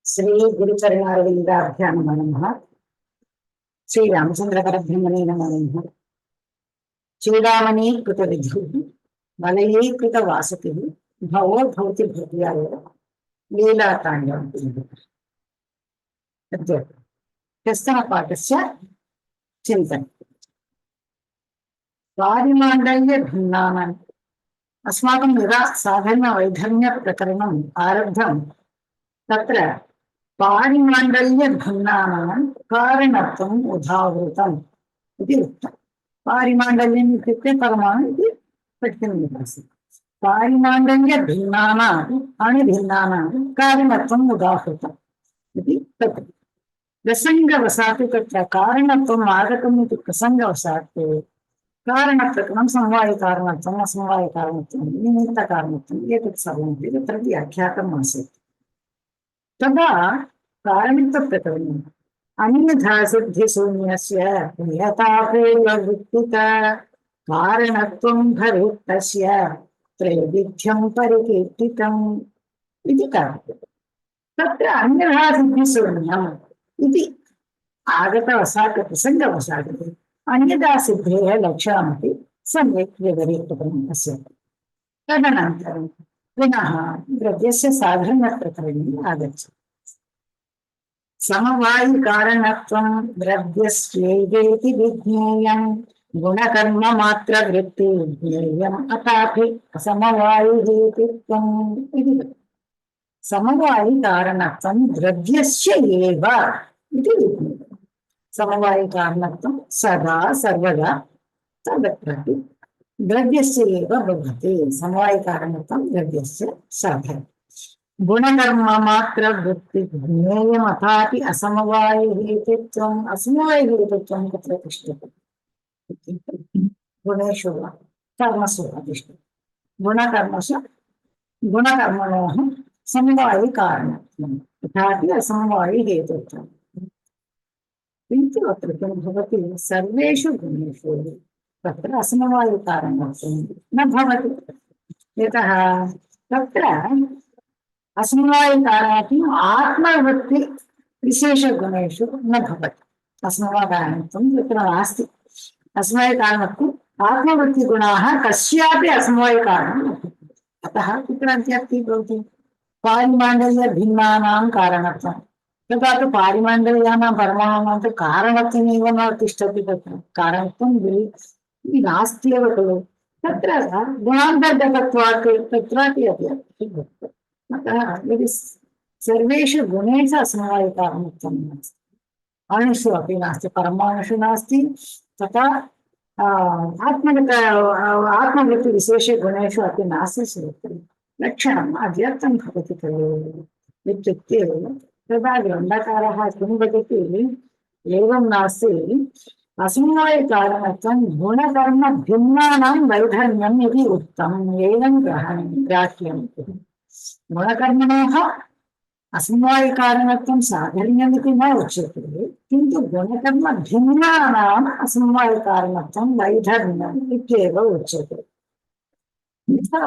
श्री गुरुचरणारविन्दाभ्यां नमः। श्री रामचंद्रपरब्रह्मणे नमः। चूडामणीकृतविधुः वलयीकृतवासतिः भवो भवति भव्याय लीलाताण्डवम्। अद्य ह्यस्तनपाठस्य चिन्तनम्। पारिमाण्डल्यभिन्नानाम् अस्माकं यदा साधर्म्यवैधर्म्यप्रकरणम् आरब्धं तत्र पारिमाण्डल्यभिन्नानां कारणत्वम् उदाहृतम् इति उक्तम्। पारिमाण्डल्यम् इत्युक्ते परमाणु इति पठितुं पारिमाण्डल्यभिन्नानाम् अणुभिन्नानां कारणत्वम् उदाहृतम् इति तत् प्रसङ्गवशात् तत्र कारणत्वम् आगतम् इति प्रसङ्गवशात् कारणप्रकरणं समवायकारणत्वम् असमवायकारणत्वं निमित्तकारणत्वम् एतत् सर्वमपि तत्र व्याख्यातम् आसीत्। तदा कारणत्वप्रकरणम् अन्यथा सिद्धिशून्यस्य नियतापूर्ववृत्तिक कारणत्वं भवेत् तस्य त्रैविध्यं परिकीर्तितम् इति कारणम्। तत्र अन्यथा सिद्धिशून्यम् इति आगतवशात् प्रसङ्गवशात् अन्यथा सिद्धेः लक्षणमपि सम्यक् विवरीकृतम् अस्य। तदनन्तरं पुनः द्रव्यस्य साधर्म्यप्रकरणे आगच्छति। समवायिकारणत्वं द्रव्यस्यैवेति विज्ञेयं गुणकर्ममात्रवृत्ति ज्ञेयम् अथापि असमवायिहेतुत्वम् इति। समवायिकारणत्वं द्रव्यस्य एव इति विज्ञेयम्। समवायिकारणत्वं सदा सर्वदा तदत्रापि द्रव्यस्य एव भवति। समवायिकारणत्वं द्रव्यस्य साधनं। गुणकर्ममात्रवृत्ति ज्ञेयम् अथापि असमवायिहेतुत्वम्। असमवायिहेतुत्वं कुत्र तिष्ठति? गुणेषु वा कर्मसु वा तिष्ठति। गुणकर्मसु गुणकर्मणोः समवायिकारणत्वम् तथापि असमवायिहेतुत्वम्। किन्तु अत्र किं भवति? सर्वेषु गुणेषु तत्र असमवायिकारणत्वं न भवति। यतः तत्र असमवायिकारणत्वम् आत्मवृत्ति विशेषगुणेषु न भवति। असमवायिकारणत्वं तत्र नास्ति। असमवायिकारणत्वम् आत्मवृत्तिगुणाः कस्यापि असमवायिकारणं न भवति। अतः कुत्र अत्यक्ति भवति? पारिमाण्डल्यभिन्नानां कारणत्वं। तथा तु पारिमाण्डल्यानां परमाणूनां तु कारणत्वमेव न तिष्ठति। तत्र कारणत्वं नास्त्येव खलु। तत्र गुणान्तर्गतत्वात् तत्रापि अपि भवति। अतः यदि सर्वेषु गुणेषु असमवायिकारणत्वं नास्ति, अणुषु अपि नास्ति, परमाणुषु नास्ति, तथा आत्मवृत्तिविशेषगुणेषु अपि नास्ति चेत् लक्षणम् अव्यक्तं भवति खलु। इत्युक्ते तदा ग्रन्थकारः किं वदति? एवं नास्ति। असमवायिकारणत्वं गुणकर्मभिन्नानां वैधर्म्यम् इति उक्तम्। एवं ग्राह्यम्। गुणकर्मणोः असमवायिकारणत्वं साधर्म्यमिति न उच्यते, किन्तु गुणकर्मभिन्नानाम् असमवायिकारणत्वं वैधर्म्यम् इत्येव उच्यते। यथा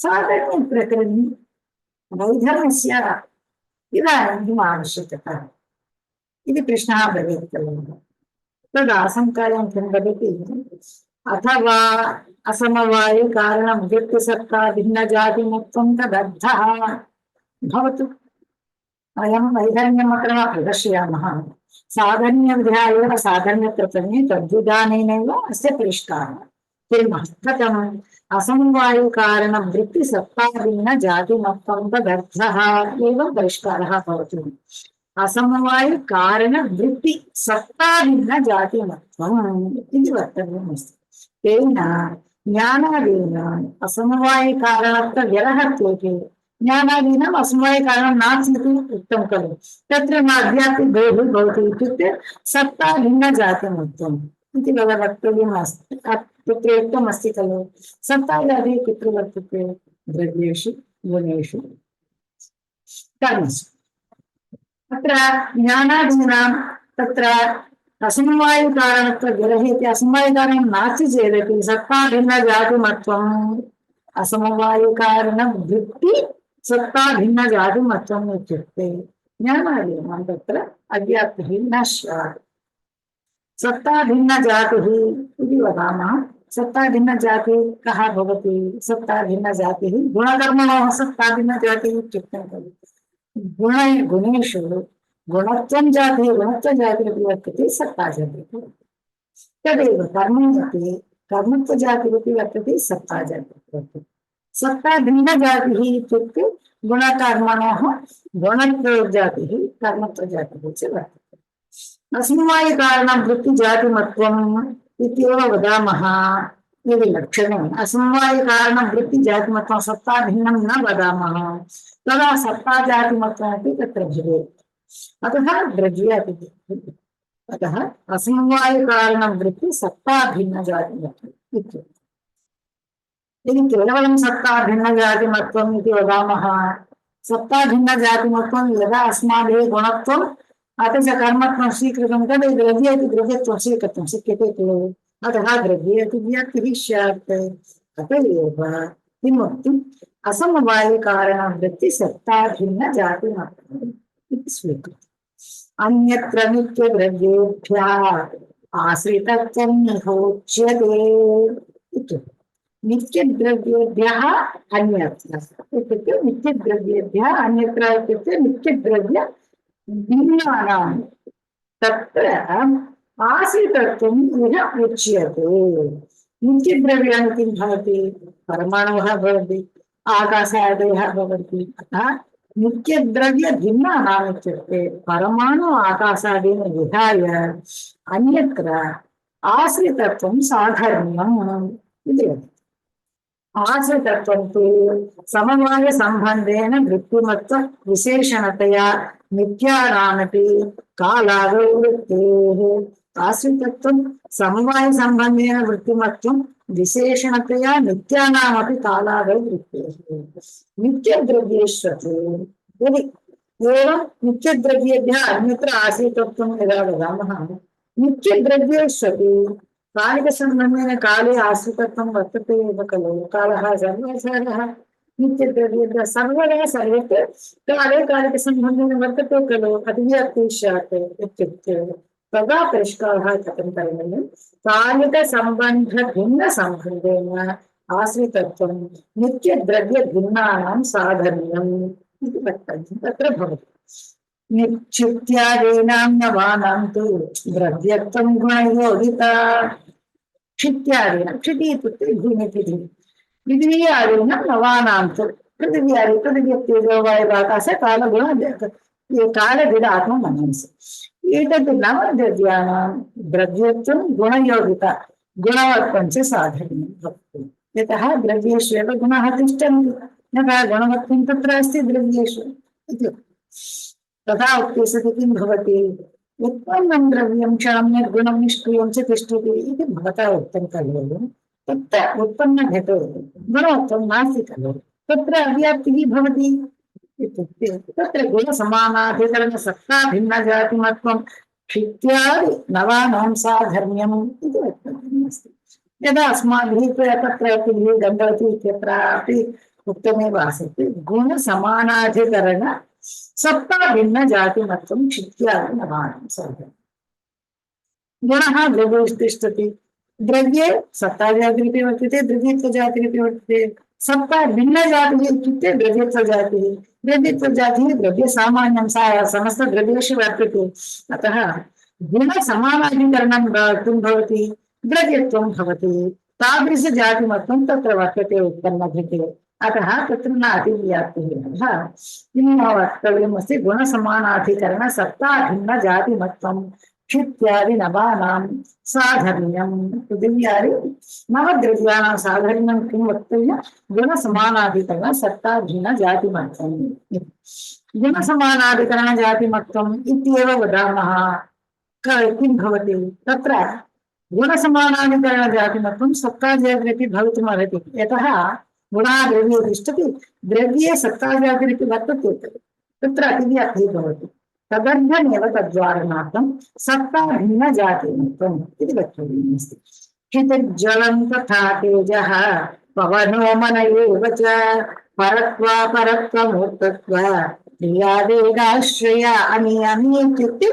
साधर्म्यप्रकरणे वैधर्म्यस्य इदानीं किम् आवश्यकता इति प्रश्नः भवेत् खलु। तदाशङ्कायां किं वदति? अथवा असमवायिकारणं व्यक्तिसत्ता भिन्नजातिमुक्तं तदर्थः भवतु। वयं वैधर्म्यमत्र प्रदर्शयामः। साधर्म्यविधा एव साधर्म्यप्रकरणे तद्विधानेनैव अस्य परिष्कारः कुर्मः। कथम्? असमवायिकारणं वृत्तिसत्ता भिन्नजातिमुक्तं तदर्थः एव परिष्कारः भवति। असमवायिकारणवृत्तिसत्ताभिन्नजातिमत्वम् इति वक्तव्यमस्ति। तेन ज्ञानादीन असमवायिकारणत्वव्यवहत्वेपि ज्ञानादीनाम् असमवायिकारणं नास्ति इति उक्तं खलु। तत्र नाद्यापि भेदः भवति। इत्युक्ते सत्ता भिन्नजातिमत्वम् इति वक्तव्यम् अस्ति। तत्र उक्तमस्ति खलु। सत्ताजातिः कुत्र वर्तते? द्रव्येषु गुणेषु कर्मसु। तत्र ज्ञानादीनां तत्र असमवायिकारणत्वविरहे असमवायिकारणं नास्ति चेदपि सत्ता भिन्नजातिमत्वम् असमवायिकारणवृत्ति सत्ता भिन्न जाति मत्वम् इत्युक्ते ज्ञानादीनां तत्र अव्याप्तिः न स्यात्। सत्ता भिन्न जातिः इति वदामः। सत्ता भिन्न जाति कः भवति? सत्ता भिन्न जातिः गुणकर्मणोः सत्ता भिन्न जातिः इत्युक्तं खलु। गुणेषु गुणत्वं जातिः गुणत्व जातिरपि वर्तते, सत्ता जातिः तदेव कर्मणि कर्मत्व जातिरपि वर्तते, सत्ता जातिः वर्तते। सत्ता भिन्न जातिः इत्युक्ते गुणकर्मणोः गुणत्व जातिः कर्मत्व जातिः च वर्तते। असमवाय कारणं वृत्ति जातिमत्वम् इत्येव वदामः। यदि लक्षणे असमवाय कारणं वृत्ति जातिमत्वं सत्ता भिन्नं न वदामः तदा सत्ता जातिमत्वमपि तत्र भवेत्। अतः द्रव्याति अतः असमवाय कारणं वृत्ति सत्ता भिन्न जातिमत्वम् इत्युक्ते। यदि केवलं सत्ता भिन्न जातिमत्वम् इति वदामः, सत्ता भिन्न जातिमत्वं यदा अस्माभिः गुणत्वं अथ च कर्मत्वं स्वीकृतं तद् द्रव्ये इति द्रव्यत्वं स्वीकर्तुं शक्यते खलु। अतः द्रव्ये इति व्याप्तिः स्यात्। अत एव किमुक्तम् असमवायिकारणवृत्ति सत्ता भिन्न जातिमत्वम् इति स्वीकृतम्। अन्यत्र नित्यद्रव्येभ्यः आश्रितत्वं निहोच्यते इत्युक्ते। नित्यद्रव्येभ्यः अन्यत्र इत्युक्ते नित्यद्रव्येभ्यः अन्यत्र इत्युक्ते नित्यद्रव्य भिन्नानां तत्र आश्रितत्वं इह उच्यते। नित्यद्रव्याणि किं भवति? परमाणवः भवन्ति, आकाशादयः भवन्ति। अतः नित्यद्रव्य भिन्नानाम् इत्युक्ते परमाणु आकाशादीन् विहाय अन्यत्र आश्रितत्वं साधर्म्यम् इति वदति। आश्रितत्वं तु समवाय संबंधेन वृत्तिमत्व विशेषणतया नित्यानामपि कालावृत्तेः। आश्रितत्वं समवाय संबंधेन वृत्तिमत्वं विशेषणतया नित्यानामपि कालावृत्तेः। नित्यद्रव्येष्वपि यदि एवं नित्यद्रव्येभ्यः अन्यत्र आश्रितत्वं यदा वदामः, नित्यद्रव्येष्वपि कालिकसंबंधेन काले आश्रितत्वं वर्तते एव खलु। कालः सर्वसारः नित्यद्रव्येभ्यः सर्वदा सर्वत्र काले कालिकसंबंधेन वर्तते खलु। अतिव्याप्तिः स्यात् इत्युक्ते तदा परिष्कारः कथं करणीयं? कालिकसंबन्धभिन्नसंबन्धेन आश्रितत्वं नित्यद्रव्यभिन्नानां साधर्म्यम् इति वक्तव्यं तत्र भवति। क्षित्यादीनां नवानां तु द्रव्यत्वं गुणयोगिता। क्षित्यादीनां क्षिति इत्युक्ते भूमिपृथिवी पृथिव्यादीनां नवानां तु पृथिव्यादि पृथिव्यक्तेजो वायुराकाश कालगुण कालभिदात्ममनंसि। एतद् नवद्रव्याणां द्रव्यत्वं गुणयोगिता गुणवत्वं च साधनीयं भवति। यतः द्रव्येष्वेव गुणाः तिष्ठन्ति, यतः गुणवत्वं तत्र अस्ति द्रव्येषु इति। तथा उक्ते सति किं भवति? उत्पन्नं द्रव्यं क्षणं गुणं निष्क्रियं च तिष्ठति इति भवता उक्तं खलु। तत्र उत्पन्नघटे गुणवत्वं नास्ति खलु, तत्र अव्याप्तिः भवति इत्युक्ते तत्र गुणसमानाधिकरणसत्ता भिन्नजातिमत्वं क्षित्यादि नवानां साधर्म्यम् इति वक्तव्यमस्ति। यदा अस्माभिः तत्र गम्भवति इत्यत्रापि उक्तमेव आसीत्। गुणसमानाधिकरण सत्ता भिन्न जातिमत्वं क्षित्यादि नवानां साधर्म्यम्। गुणः द्रव्ये तिष्ठति, द्रव्ये सत्ता जातिरिपि वर्तते, द्रव्यत्व जातिरिपि वर्तते। सत्ता भिन्न जातिः इत्युक्ते द्रव्यत्व जातिः, द्रव्यत्व जातिः द्रव्य सामान्यं समस्त द्रव्येषु वर्तते। अतः गुणसमानाधिकरणं किं भवति? द्रव्यत्वं भवति। तादृशजातिमत्वं तत्र वर्तते उत्पन्नघटे। अतः तत्र न अतिव्याप्तिः। किं वक्तव्यमस्ति? गुणसमानाधिकरण सत्ता भिन्न जातिमत्वं क्षित्यादि नवानां साधर्म्यं। पृथिव्यादि नवद्रव्याणां साधर्म्यं किं वक्तव्यं? गुणसमानाधिकरण सत्ता भिन्न जातिमत्वं। गुणसमानाधिकरण जातिमत्वम् इत्येव वदामः। किं भवति? तत्र गुणसमानाधिकरण जातिमत्वं सत्ता जातिरपि भवितुमर्हति। यतः गुणः द्रव्ये तिष्ठति, द्रव्ये सत्ता जातिरपि वर्तते, तत्र अतिव्याप्तिः भवति। तदर्थमेव तद्वारणार्थं सत्ता भिन्न जातिमत्वम् इति वक्तव्यमस्ति। क्षितिज्ज्वलं तथा तेजः पवनो मन एव च परत्वापरत्वमूर्तत्व क्रियादेगाश्रय अनि अनि इत्युक्ते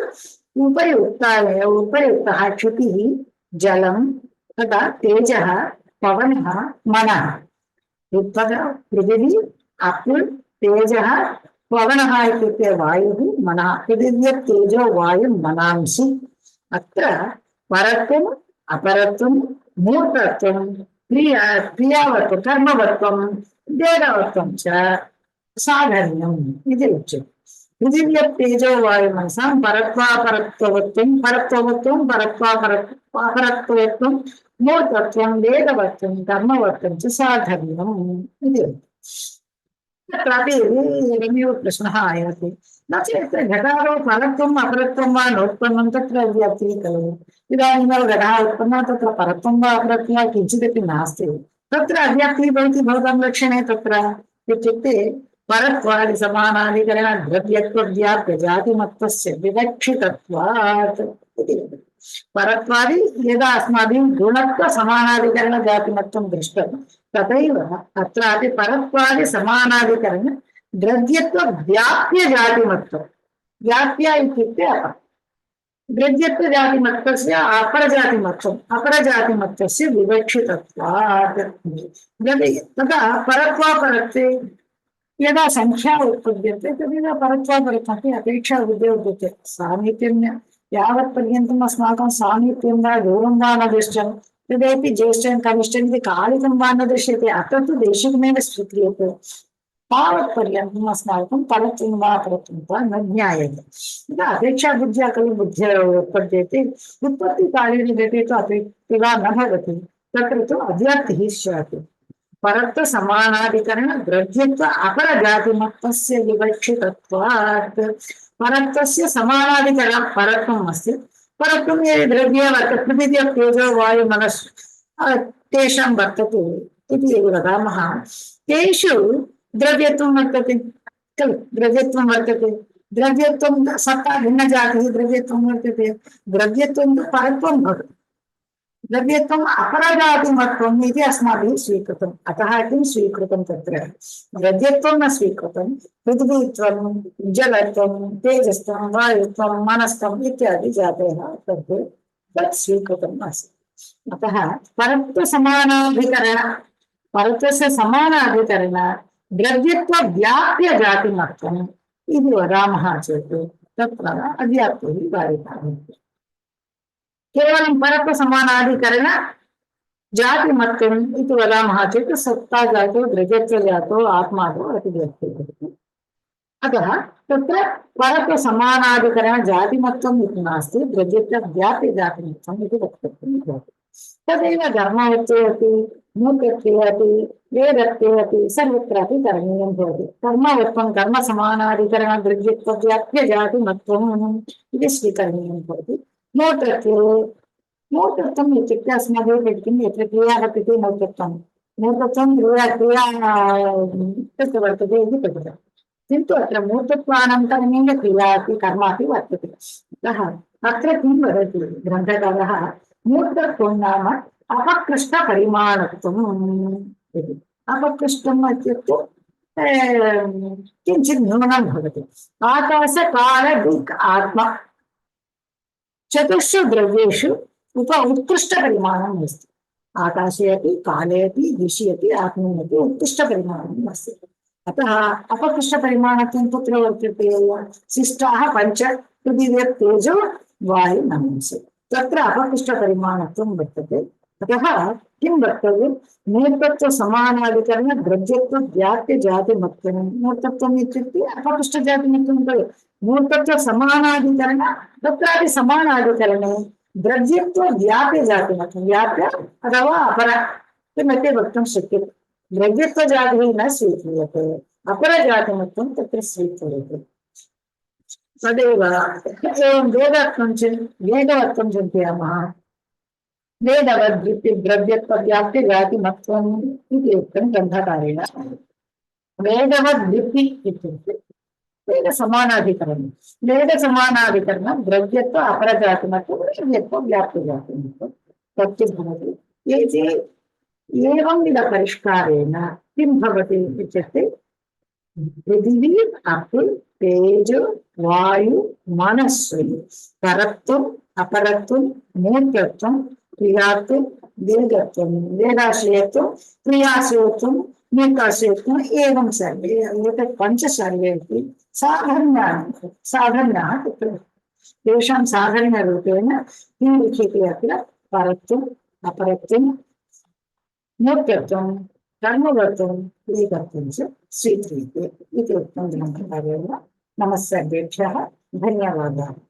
उपरि उक्तः क्षितिः जलं तथा तेजः पवनः मनः पृथिवी अप् तेजः पवनः इत्युक्ते वायुः मनः पृथिव्यः तेजो वायुः मनांसि अत्र परत्वम् अपरत्वं मूर्तत्वं क्रियावत्वं कर्मवत्वं देहवत्वं च साधर्म्यम् इति उच्यते पृथिव्यः तेजो वायुमनसां परत्वापरत्ववत्वं परत्वापरत्वं मूर्तत्वं वेदवत्वं कर्मवत्वं च साधर्म्यम् इति तत्रापि एवमेव प्रश्नः आयाति न चेत् घटादौ परत्वम् अपरत्वं वा नोत्पन्नं तत्र व्याप्तिः खलु इदानीमेव घटः उत्पन्नः तत्र परत्वं वा अपरत्वं वा किञ्चिदपि नास्ति तत्र अव्याप्तिः भवति भवतां लक्षणे तत्र इत्युक्ते परत्वादि समानाधिकरण द्रव्यत्वव्याप्य जातिमत्वस्य विवक्षितत्वात् इति परत्वादि यदा अस्माभिः गुणत्व समानाधिकरण जातिमत्वं दृष्टं तथैव अत्रापि परत्वादि समानाधिकरण द्रव्यत्व व्याप्य जातिमत्वं व्याप्य इत्युक्ते द्रव्यत्व जातिमत्वस्य अपरजातिमत्वस्य विवक्षितत्वात् तदा परत्वापरत्वे यदा संख्या उत्पद्यते तदा परत्वापरत्वमपि अपेक्षा उद्योग्यते सामीप्यं यावत्पर्यन्तम् अस्माकं सामीप्यं वा दूरं वा न दृष्टं तदेपि ज्येष्ठं कनिष्ठम् इति कालिकं वा न दृश्यते अत्र तु देशिकमेव स्वीक्रियते तावत्पर्यन्तम् अस्माकं परत्वं वा अपरत्वं वा न ज्ञायते यदा अपेक्षा बुद्ध्या खलु बुद्ध्या उत्पद्यते उत्पत्तिकालीन गते तु अपेक्षा न भवति तत्र तु अव्याप्तिः स्यात् परत्व समानाधिकरण द्रव्यत्व अपरजातिमत्वस्य विवक्षितत्वात् परत्वस्य समानाधिकरण परत्वम् अस्ति परत्वं ये द्रव्ये वर्तते पृथिव्यां तेजो वायु मनस् तेषां वर्तते इति यदि वदामः तेषु द्रव्यत्वं वर्तते खलु द्रव्यत्वं वर्तते द्रव्यत्वं सत्ता भिन्नजातिः द्रव्यत्वं वर्तते द्रव्यत्वं तु परत्वं भवति द्रव्यत्वम् अपरजातिमत्वम् इति अस्माभिः स्वीकृतम् अतः किं स्वीकृतं तत्र द्रव्यत्वं न स्वीकृतं पृथिवीत्वं जलत्वं तेजस्त्वं वायुत्वं मनस्त्वम् इत्यादि जातयः तत् स्वीकृतम् अस्ति अतः परत्वस्य समानाधिकरण द्रव्यत्व व्याप्य जातिमत्वम् इति वदामः चेत् तत्र अव्याप्तिः बाधिता भवति केवलं परत्व समानाधिकरण जातिमत्वम् इति वदामः चेत् सत्ता जातो द्रव्यत्व जातो आत्मा अतिव्यक्तिः अतः तत्र परत्व समानाधिकरण जातिमत्वम् इति नास्ति द्रव्यत्व व्याप्य जातिमत्वम् इति वक्तव्यं भवति तदेव धर्मवत्वे अपि मूर्खत्वे अपि वेदत्वे अपि सर्वत्रापि करणीयं भवति कर्मवत्वं कर्म समानाधिकरण द्रव्यत्व व्याप्य जातिमत्वम् इति स्वीकरणीयं भवति मूर्तत्वम् इत्युक्ते अस्माभिः पठितुं यत्र क्रिया वर्तते मूर्तत्वं क्रिया तत्र वर्तते इति पठितं किन्तु अत्र मूर्तत्वानन्तरमेव क्रिया अपि कर्म अपि वर्तते अतः अत्र किं वदति ग्रन्थकारः मूर्तत्वं नाम अपकृष्टपरिमाणत्वम् इति अपकृष्टम् इत्युक्ते किञ्चित् न्यूनं भवति आकाशकालदिक् आत्मा चतुर्षु द्रव्येषु उत्कृष्टपरिमाणम् अस्ति आकाशे अपि काले अपि दिशि अपि आत्मनि अपि उत्कृष्टपरिमाणम् अस्ति अतः अपकृष्टपरिमाणत्वं कुत्र वर्तते शिष्टाः पञ्च पृथिव्यः तेजो वायु मनसि तत्र अपकृष्टपरिमाणत्वं वर्तते अतः किं वक्तव्यं मूर्तत्व समानाधिकरण द्रव्यत्व व्याप्य जातिमत्वं मूर्तत्वम् इत्युक्ते अपकृष्टजातिमत्वं खलु मूर्तत्व समानाधिकरण तत्रापि समानाधिकरणे द्रव्यत्व व्याप्य जातिमत्वं व्याप्य अथवा अपर किमपि वक्तुं शक्यते द्रव्यत्व जातिः न स्वीक्रियते अपरजातिमत्वं तत्र स्वीक्रियते तदेव एवं वेदवत्वं चिन्तयामः वेदवद्वृत्तिद्रव्यत्व व्याप्य जातिमत्वम् इति उक्तं ग्रन्थकारेण वेदवद्वृत्ति इत्युक्ते वेद समानाधिकरणं द्रव्यत्व अपरजातिमत्वं द्रव्यत्व व्याप्यजातिमत्वं तत्तु भवति एवं विध परिष्कारेण किं भवति इत्युक्ते पृथिवी अप् तेजो वायु मनस्सु परत्वम् अपरत्वं मूर्तत्वं क्रियात्वं वेगत्वं वेदाश्रयत्वं क्रियाश्रयत्वं मूर्ताश्रयत्वम् एवं सर्वे एतत् पञ्च सर्वे अपि साधन्याः तत्र तेषां साधनरूपेण किं लिख्यते अत्र परत्वम् अपरत्वं मूर्तत्वं कर्मवत्वं वेगत्वं च स्वीक्रियते इति उक्तं ग्रन्थकारेण। नमः सर्वेभ्यः, धन्यवादाः।